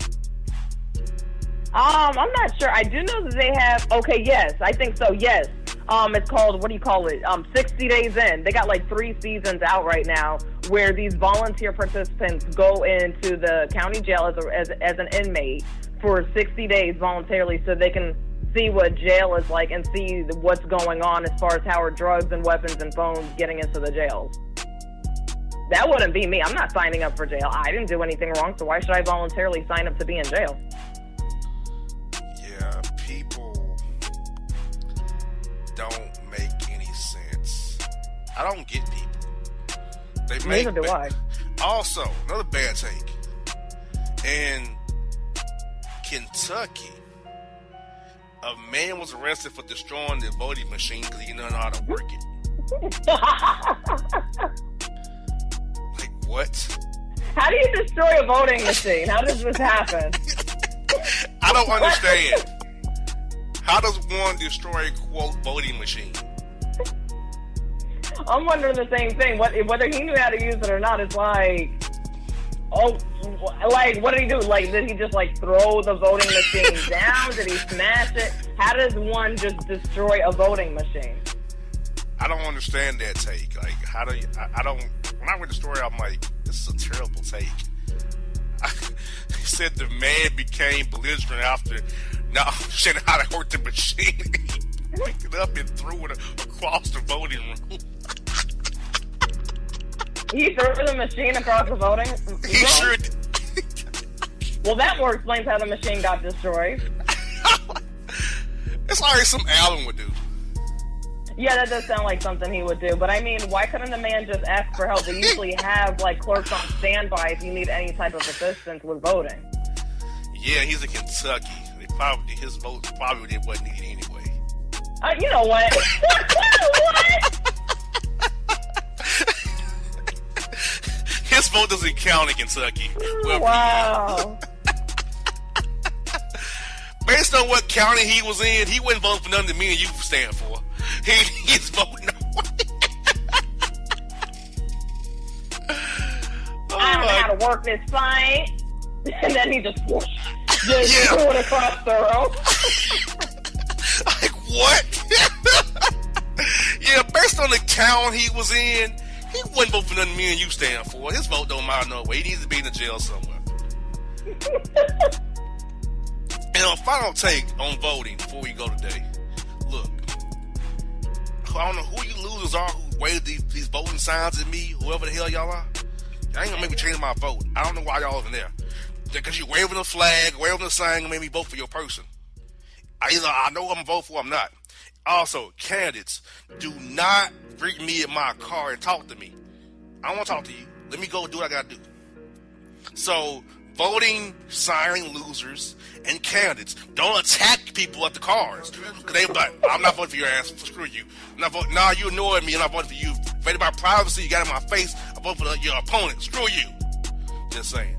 I'm not sure. I do know that they have. Okay, yes, I think so. Yes. It's called, what do you call it? 60 Days In. They got like 3 seasons out right now, where these volunteer participants go into the county jail as an inmate for 60 days voluntarily, so they can see what jail is like and see what's going on as far as how are drugs and weapons and phones getting into the jails. That wouldn't be me. I'm not signing up for jail. I didn't do anything wrong, so why should I voluntarily sign up to be in jail? Yeah, people don't make any sense. I don't get people. Neither do I. Also, another bad take. In Kentucky, a man was arrested for destroying the voting machine because he didn't know how to work it. Like, what? How do you destroy a voting machine? How does this happen? I don't understand. How does one destroy a quote voting machine? I'm wondering the same thing. Whether he knew how to use it or not, it's like, Oh, like, what did he do? Like, did he just, like, throw the voting machine down? Did he smash it? How does one just destroy a voting machine? I don't understand that take. Like, how do you, I don't, when I read the story, I'm like, this is a terrible take. He said the man became belligerent after not understanding how to work the machine. He picked it up and threw it across the voting room. He threw the machine across the voting room? He sure did. Well, that more explains how the machine got destroyed. It's like some Allen would do. Yeah, that does sound like something he would do. But I mean, why couldn't the man just ask for help? They usually have like clerks on standby if you need any type of assistance with voting. Yeah, he's in Kentucky. His vote probably wasn't needed anyway. You know what? What? His vote doesn't count in Kentucky. Wow. Based on what county he was in, he wouldn't vote for nothing that me and you stand for. He's voting I don't know how to work this fight. And then he just threw it across the room. Like, what? Yeah, based on the town he was in, he wouldn't vote for nothing me and you stand for. His vote don't matter no way. He needs to be in the jail somewhere. And a final take on voting before we go today. Look, I don't know who you losers are who wave these voting signs at me, whoever the hell y'all are. Y'all ain't gonna make me change my vote. I don't know why y'all even there. Because you waving a flag, waving a sign, and make me vote for your person. Either I know who I'm gonna vote for, or I'm not. Also, candidates, do not greet me at my car and talk to me. I don't want to talk to you. Let me go do what I gotta do. So, voting sign losers and candidates, don't attack people at the cars. Because they like, I'm not voting for your ass. Screw you. I'm not voting. Nah, you annoyed me. I'm not voting for you. Afraid about privacy, you got in my face. I'm voting for your opponent. Screw you. Just saying.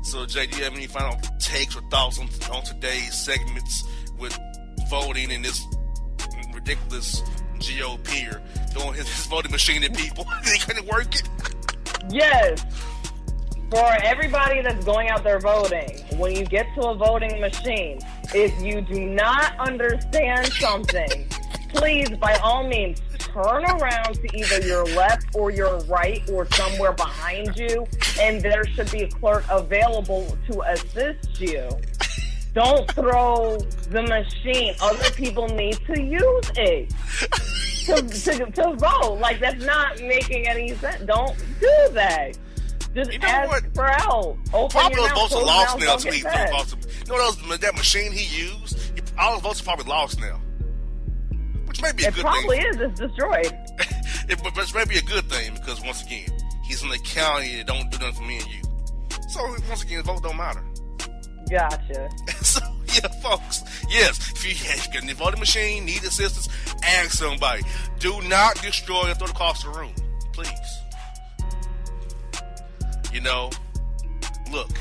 So, Jay, do you have any final takes or thoughts on today's segments with voting and this ridiculous GOP throwing his voting machine at people? They couldn't work it. Yes. For everybody that's going out there voting, when you get to a voting machine, if you do not understand something, please, by all means, turn around to either your left or your right or somewhere behind you, and there should be a clerk available to assist you. Don't throw the machine. Other people need to use it to vote. Like, that's not making any sense. Don't do that. Just ask for help. Probably those votes are lost now. That machine he used, all those votes are probably lost now. Which may be a good thing. It probably is. It's destroyed. But may be a good thing because, once again, he's in the county that don't do nothing for me and you. So, once again, the vote don't matter. Gotcha. So, yeah, folks. Yes, if you get in the voting machine, need assistance, ask somebody. Do not destroy and throw it across the room. Please. You know, look.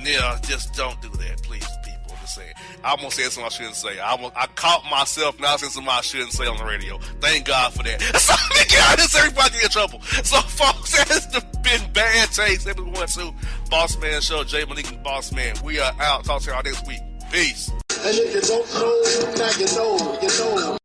Yeah, just don't do that, please, people. I'm just saying. I almost said something I shouldn't say. I caught myself now saying something I shouldn't say on the radio. Thank God for that. So, this everybody get in trouble. So, folks, that has been Bad Takes. Everyone to Bossman Show. Jay, Monique, and Bossman. We are out. Talk to y'all next week. Peace. And if you don't know, now you know, you know.